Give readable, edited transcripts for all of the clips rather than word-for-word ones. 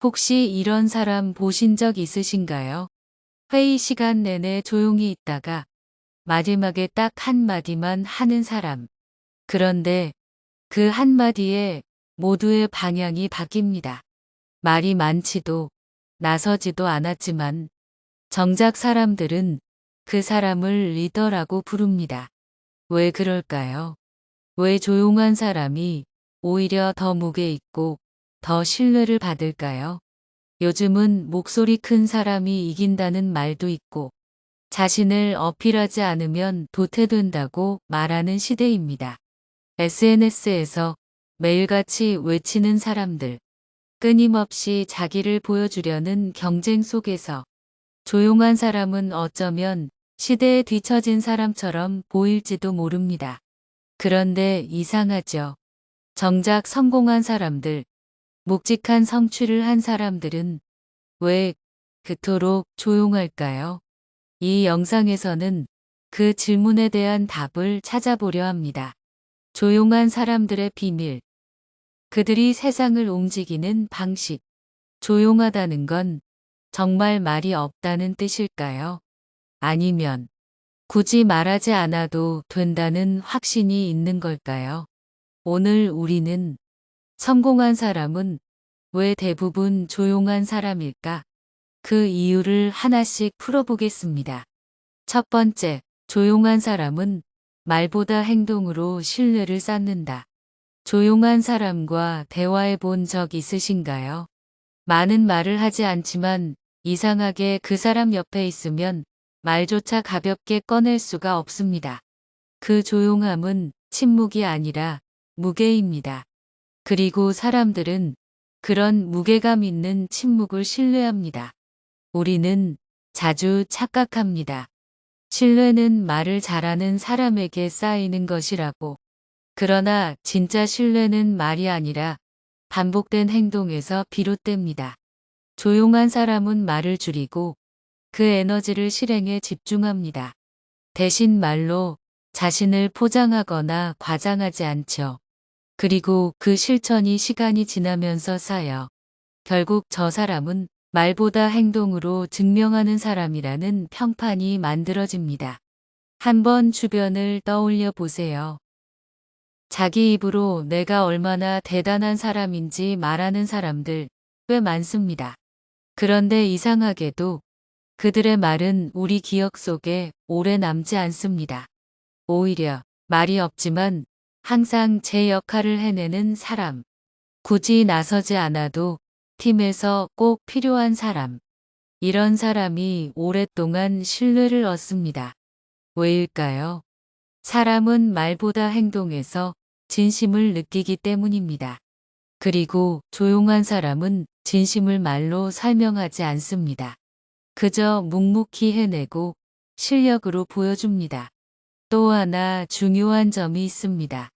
혹시 이런 사람 보신 적 있으신가요? 회의 시간 내내 조용히 있다가 마지막에 딱 한마디만 하는 사람. 그런데 그 한마디에 모두의 방향이 바뀝니다. 말이 많지도 나서지도 않았지만 정작 사람들은 그 사람을 리더라고 부릅니다. 왜 그럴까요? 왜 조용한 사람이 오히려 더 무게 있고 더 신뢰를 받을까요? 요즘은 목소리 큰 사람이 이긴다는 말도 있고 자신을 어필하지 않으면 도태된다고 말하는 시대입니다. SNS에서 매일같이 외치는 사람들, 끊임없이 자기를 보여주려는 경쟁 속에서 조용한 사람은 어쩌면 시대에 뒤처진 사람처럼 보일지도 모릅니다. 그런데 이상하죠. 정작 성공한 사람들, 묵직한 성취를 한 사람들은 왜 그토록 조용할까요? 이 영상에서는 그 질문에 대한 답을 찾아보려 합니다. 조용한 사람들의 비밀. 그들이 세상을 움직이는 방식. 조용하다는 건 정말 말이 없다는 뜻일까요? 아니면 굳이 말하지 않아도 된다는 확신이 있는 걸까요? 오늘 우리는 성공한 사람은 왜 대부분 조용한 사람일까? 그 이유를 하나씩 풀어보겠습니다. 첫 번째, 조용한 사람은 말보다 행동으로 신뢰를 쌓는다. 조용한 사람과 대화해 본 적 있으신가요? 많은 말을 하지 않지만 이상하게 그 사람 옆에 있으면 말조차 가볍게 꺼낼 수가 없습니다. 그 조용함은 침묵이 아니라 무게입니다. 그리고 사람들은 그런 무게감 있는 침묵을 신뢰합니다. 우리는 자주 착각합니다. 신뢰는 말을 잘하는 사람에게 쌓이는 것이라고. 그러나 진짜 신뢰는 말이 아니라 반복된 행동에서 비롯됩니다. 조용한 사람은 말을 줄이고 그 에너지를 실행에 집중합니다. 대신 말로 자신을 포장하거나 과장하지 않죠. 그리고 그 실천이 시간이 지나면서 쌓여 결국 저 사람은 말보다 행동으로 증명하는 사람이라는 평판이 만들어집니다. 한번 주변을 떠올려 보세요. 자기 입으로 내가 얼마나 대단한 사람인지 말하는 사람들 꽤 많습니다. 그런데 이상하게도 그들의 말은 우리 기억 속에 오래 남지 않습니다. 오히려 말이 없지만 항상 제 역할을 해내는 사람, 굳이 나서지 않아도 팀에서 꼭 필요한 사람, 이런 사람이 오랫동안 신뢰를 얻습니다. 왜일까요? 사람은 말보다 행동에서 진심을 느끼기 때문입니다. 그리고 조용한 사람은 진심을 말로 설명하지 않습니다. 그저 묵묵히 해내고 실력으로 보여줍니다. 또 하나 중요한 점이 있습니다.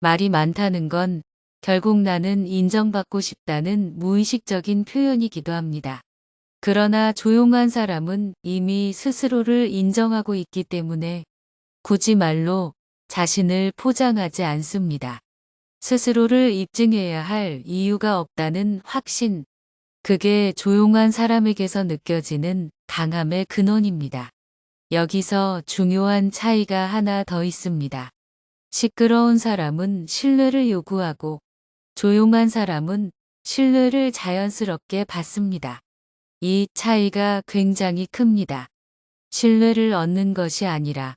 말이 많다는 건 결국 나는 인정받고 싶다는 무의식적인 표현이기도 합니다. 그러나 조용한 사람은 이미 스스로를 인정하고 있기 때문에 굳이 말로 자신을 포장하지 않습니다. 스스로를 입증해야 할 이유가 없다는 확신, 그게 조용한 사람에게서 느껴지는 강함의 근원입니다. 여기서 중요한 차이가 하나 더 있습니다. 시끄러운 사람은 신뢰를 요구하고 조용한 사람은 신뢰를 자연스럽게 받습니다. 이 차이가 굉장히 큽니다. 신뢰를 얻는 것이 아니라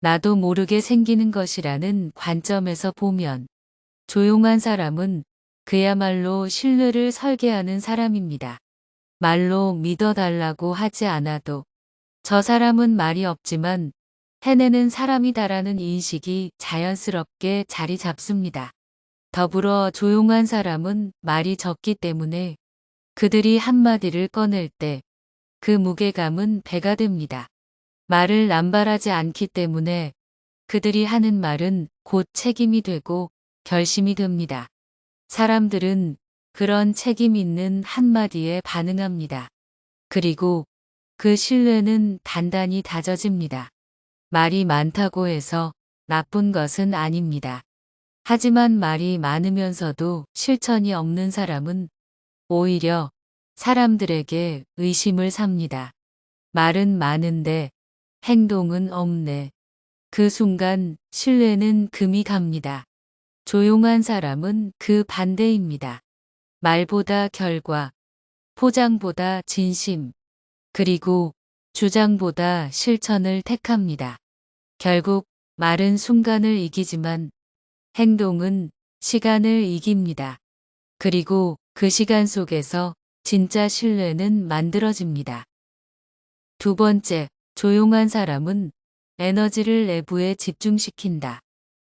나도 모르게 생기는 것이라는 관점에서 보면 조용한 사람은 그야말로 신뢰를 설계하는 사람입니다. 말로 믿어달라고 하지 않아도 저 사람은 말이 없지만 해내는 사람이다라는 인식이 자연스럽게 자리 잡습니다. 더불어 조용한 사람은 말이 적기 때문에 그들이 한마디를 꺼낼 때 그 무게감은 배가 됩니다. 말을 남발하지 않기 때문에 그들이 하는 말은 곧 책임이 되고 결심이 됩니다. 사람들은 그런 책임 있는 한마디에 반응합니다. 그리고 그 신뢰는 단단히 다져집니다. 말이 많다고 해서 나쁜 것은 아닙니다. 하지만 말이 많으면서도 실천이 없는 사람은 오히려 사람들에게 의심을 삽니다. 말은 많은데 행동은 없네. 그 순간 신뢰는 금이 갑니다. 조용한 사람은 그 반대입니다. 말보다 결과, 포장보다 진심, 그리고 주장보다 실천을 택합니다. 결국 말은 순간을 이기지만 행동은 시간을 이깁니다. 그리고 그 시간 속에서 진짜 신뢰는 만들어집니다. 두 번째, 조용한 사람은 에너지를 내부에 집중시킨다.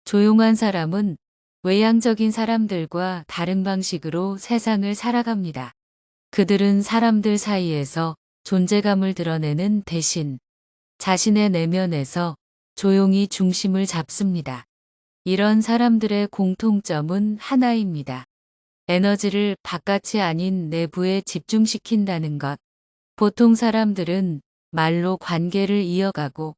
조용한 사람은 외향적인 사람들과 다른 방식으로 세상을 살아갑니다. 그들은 사람들 사이에서 존재감을 드러내는 대신 자신의 내면에서 조용히 중심을 잡습니다. 이런 사람들의 공통점은 하나입니다. 에너지를 바깥이 아닌 내부에 집중시킨다는 것. 보통 사람들은 말로 관계를 이어가고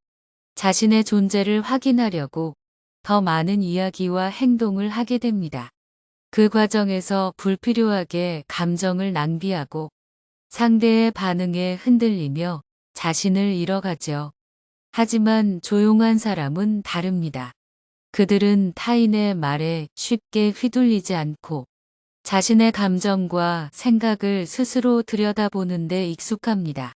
자신의 존재를 확인하려고 더 많은 이야기와 행동을 하게 됩니다. 그 과정에서 불필요하게 감정을 낭비하고 상대의 반응에 흔들리며 자신을 잃어가죠. 하지만 조용한 사람은 다릅니다. 그들은 타인의 말에 쉽게 휘둘리지 않고 자신의 감정과 생각을 스스로 들여다보는 데 익숙합니다.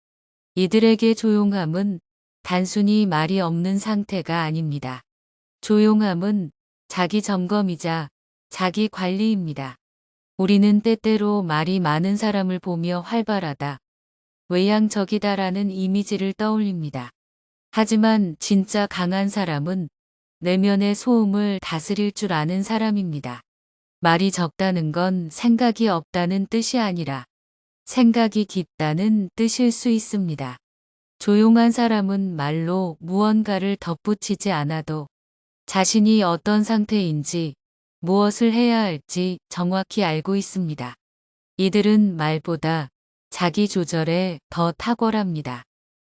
이들에게 조용함은 단순히 말이 없는 상태가 아닙니다. 조용함은 자기 점검이자 자기 관리입니다. 우리는 때때로 말이 많은 사람을 보며 활발하다, 외향적이다라는 이미지를 떠올립니다. 하지만 진짜 강한 사람은 내면의 소음을 다스릴 줄 아는 사람입니다. 말이 적다는 건 생각이 없다는 뜻이 아니라 생각이 깊다는 뜻일 수 있습니다. 조용한 사람은 말로 무언가를 덧붙이지 않아도 자신이 어떤 상태인지 무엇을 해야 할지 정확히 알고 있습니다. 이들은 말보다 자기 조절에 더 탁월합니다.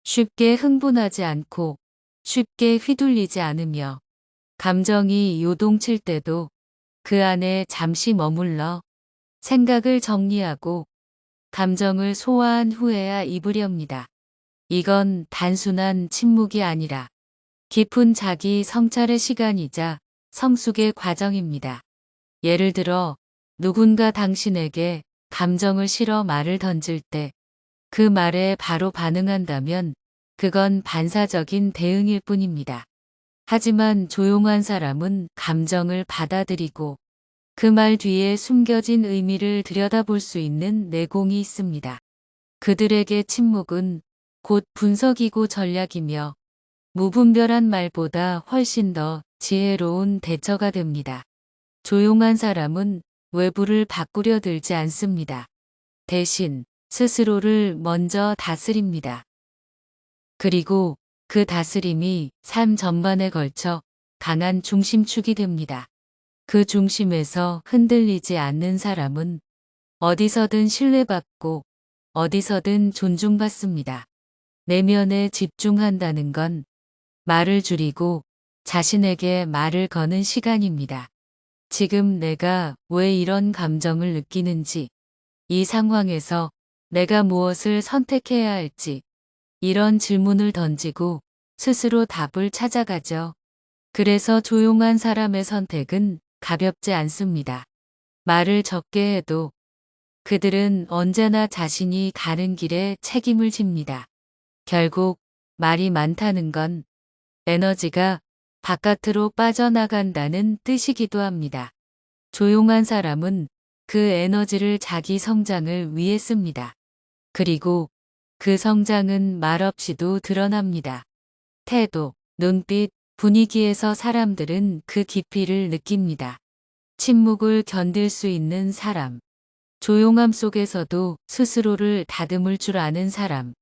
쉽게 흥분하지 않고 쉽게 휘둘리지 않으며 감정이 요동칠 때도 그 안에 잠시 머물러 생각을 정리하고 감정을 소화한 후에야 입을 엽니다. 이건 단순한 침묵이 아니라 깊은 자기 성찰의 시간이자 성숙의 과정입니다. 예를 들어 누군가 당신에게 감정을 실어 말을 던질 때 그 말에 바로 반응한다면 그건 반사적인 대응일 뿐입니다. 하지만 조용한 사람은 감정을 받아들이고 그 말 뒤에 숨겨진 의미를 들여다볼 수 있는 내공이 있습니다. 그들에게 침묵은 곧 분석이고 전략이며 무분별한 말보다 훨씬 더 지혜로운 대처가 됩니다. 조용한 사람은 외부를 바꾸려 들지 않습니다. 대신 스스로를 먼저 다스립니다. 그리고 그 다스림이 삶 전반에 걸쳐 강한 중심축이 됩니다. 그 중심에서 흔들리지 않는 사람은 어디서든 신뢰받고 어디서든 존중받습니다. 내면에 집중한다는 건 말을 줄이고 자신에게 말을 거는 시간입니다. 지금 내가 왜 이런 감정을 느끼는지, 이 상황에서 내가 무엇을 선택해야 할지, 이런 질문을 던지고 스스로 답을 찾아가죠. 그래서 조용한 사람의 선택은 가볍지 않습니다. 말을 적게 해도 그들은 언제나 자신이 가는 길에 책임을 집니다. 결국 말이 많다는 건 에너지가 바깥으로 빠져나간다는 뜻이기도 합니다. 조용한 사람은 그 에너지를 자기 성장을 위해 씁니다. 그리고 그 성장은 말없이도 드러납니다. 태도, 눈빛, 분위기에서 사람들은 그 깊이를 느낍니다. 침묵을 견딜 수 있는 사람, 조용함 속에서도 스스로를 다듬을 줄 아는 사람,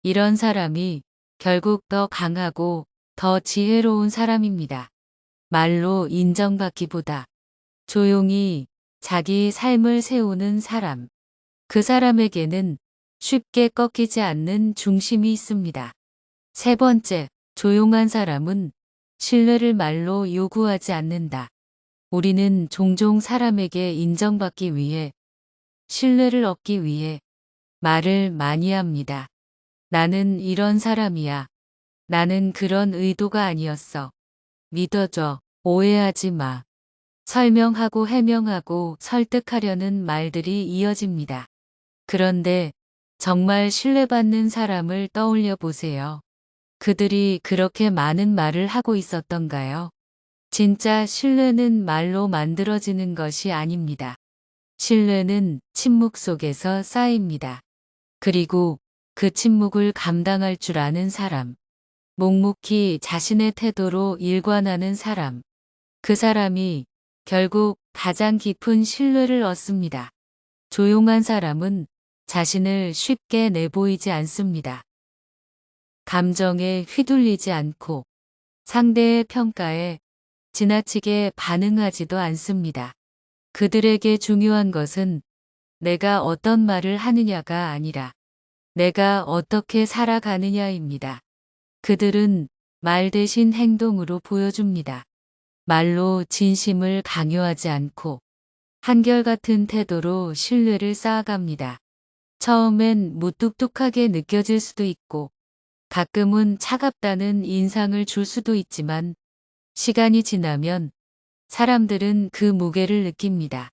이런 사람이 결국 더 강하고 더 지혜로운 사람입니다. 말로 인정받기보다 조용히 자기 삶을 세우는 사람, 그 사람에게는 쉽게 꺾이지 않는 중심이 있습니다. 세 번째, 조용한 사람은 신뢰를 말로 요구하지 않는다. 우리는 종종 사람에게 인정받기 위해, 신뢰를 얻기 위해 말을 많이 합니다. 나는 이런 사람이야. 나는 그런 의도가 아니었어. 믿어줘. 오해하지 마. 설명하고 해명하고 설득하려는 말들이 이어집니다. 그런데 정말 신뢰받는 사람을 떠올려 보세요. 그들이 그렇게 많은 말을 하고 있었던가요? 진짜 신뢰는 말로 만들어지는 것이 아닙니다. 신뢰는 침묵 속에서 쌓입니다. 그리고 그 침묵을 감당할 줄 아는 사람, 묵묵히 자신의 태도로 일관하는 사람, 그 사람이 결국 가장 깊은 신뢰를 얻습니다. 조용한 사람은 자신을 쉽게 내보이지 않습니다. 감정에 휘둘리지 않고 상대의 평가에 지나치게 반응하지도 않습니다. 그들에게 중요한 것은 내가 어떤 말을 하느냐가 아니라 내가 어떻게 살아가느냐입니다. 그들은 말 대신 행동으로 보여줍니다. 말로 진심을 강요하지 않고 한결같은 태도로 신뢰를 쌓아갑니다. 처음엔 무뚝뚝하게 느껴질 수도 있고 가끔은 차갑다는 인상을 줄 수도 있지만 시간이 지나면 사람들은 그 무게를 느낍니다.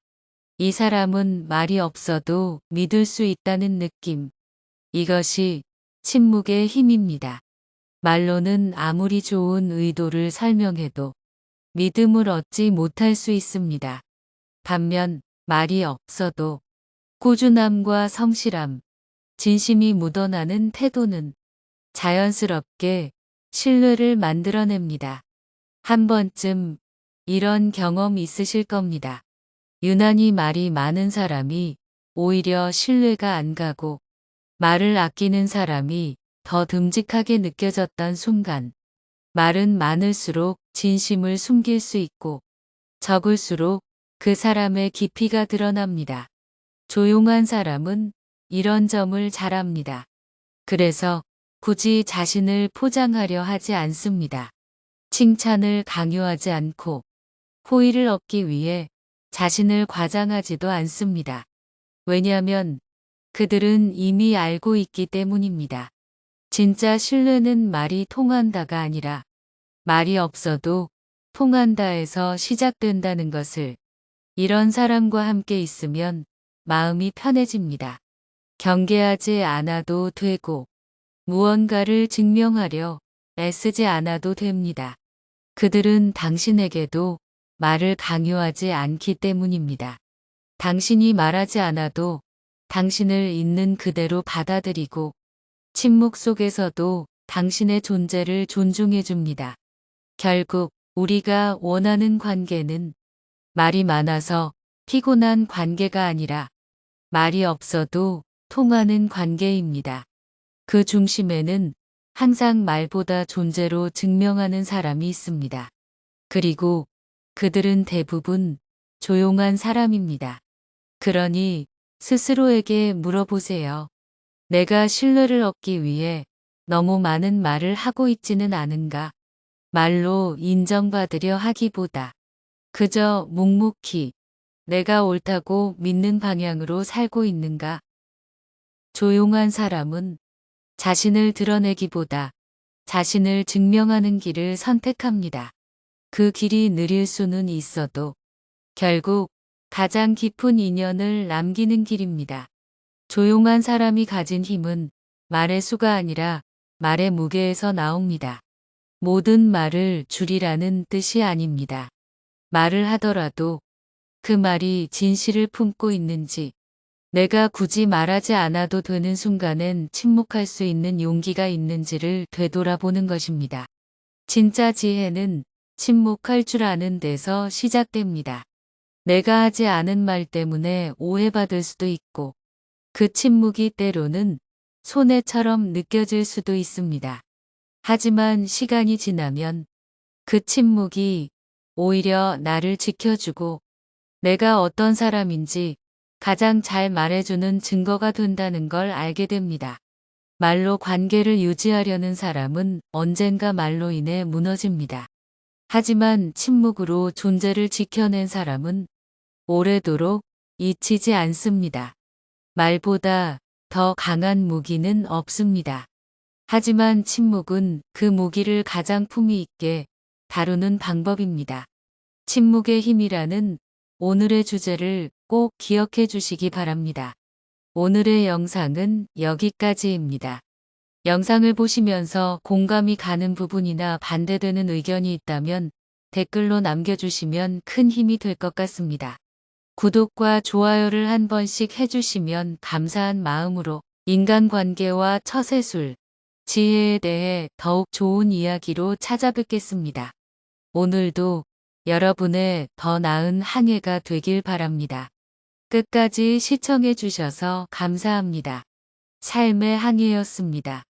이 사람은 말이 없어도 믿을 수 있다는 느낌. 이것이 침묵의 힘입니다. 말로는 아무리 좋은 의도를 설명해도 믿음을 얻지 못할 수 있습니다. 반면 말이 없어도 꾸준함과 성실함, 진심이 묻어나는 태도는 자연스럽게 신뢰를 만들어냅니다. 한 번쯤 이런 경험 있으실 겁니다. 유난히 말이 많은 사람이 오히려 신뢰가 안 가고 말을 아끼는 사람이 더 듬직하게 느껴졌던 순간. 말은 많을수록 진심을 숨길 수 있고 적을수록 그 사람의 깊이가 드러납니다. 조용한 사람은 이런 점을 잘합니다. 그래서 굳이 자신을 포장하려 하지 않습니다. 칭찬을 강요하지 않고 호의를 얻기 위해 자신을 과장하지도 않습니다. 왜냐하면 그들은 이미 알고 있기 때문입니다. 진짜 신뢰는 말이 통한다가 아니라 말이 없어도 통한다에서 시작된다는 것을 이런 사람과 함께 있으면 마음이 편해집니다. 경계하지 않아도 되고 무언가를 증명하려 애쓰지 않아도 됩니다. 그들은 당신에게도 말을 강요하지 않기 때문입니다. 당신이 말하지 않아도 당신을 있는 그대로 받아들이고 침묵 속에서도 당신의 존재를 존중해 줍니다. 결국 우리가 원하는 관계는 말이 많아서 피곤한 관계가 아니라 말이 없어도 통하는 관계입니다. 그 중심에는 항상 말보다 존재로 증명하는 사람이 있습니다. 그리고 그들은 대부분 조용한 사람입니다. 그러니 스스로에게 물어보세요. 내가 신뢰를 얻기 위해 너무 많은 말을 하고 있지는 않은가? 말로 인정받으려 하기보다 그저 묵묵히 내가 옳다고 믿는 방향으로 살고 있는가? 조용한 사람은 자신을 드러내기보다 자신을 증명하는 길을 선택합니다. 그 길이 느릴 수는 있어도 결국 가장 깊은 인연을 남기는 길입니다. 조용한 사람이 가진 힘은 말의 수가 아니라 말의 무게에서 나옵니다. 모든 말을 줄이라는 뜻이 아닙니다. 말을 하더라도 그 말이 진실을 품고 있는지, 내가 굳이 말하지 않아도 되는 순간엔 침묵할 수 있는 용기가 있는지를 되돌아보는 것입니다. 진짜 지혜는 침묵할 줄 아는 데서 시작됩니다. 내가 하지 않은 말 때문에 오해받을 수도 있고 그 침묵이 때로는 손해처럼 느껴질 수도 있습니다. 하지만 시간이 지나면 그 침묵이 오히려 나를 지켜주고 내가 어떤 사람인지 가장 잘 말해주는 증거가 된다는 걸 알게 됩니다. 말로 관계를 유지하려는 사람은 언젠가 말로 인해 무너집니다. 하지만 침묵으로 존재를 지켜낸 사람은 오래도록 잊히지 않습니다. 말보다 더 강한 무기는 없습니다. 하지만 침묵은 그 무기를 가장 품위 있게 다루는 방법입니다. 침묵의 힘이라는 오늘의 주제를 꼭 기억해 주시기 바랍니다. 오늘의 영상은 여기까지입니다. 영상을 보시면서 공감이 가는 부분이나 반대되는 의견이 있다면 댓글로 남겨주시면 큰 힘이 될 것 같습니다. 구독과 좋아요를 한 번씩 해주시면 감사한 마음으로 인간관계와 처세술, 지혜에 대해 더욱 좋은 이야기로 찾아뵙겠습니다. 오늘도 여러분의 더 나은 한 해가 되길 바랍니다. 끝까지 시청해 주셔서 감사합니다. 삶의 항해였습니다.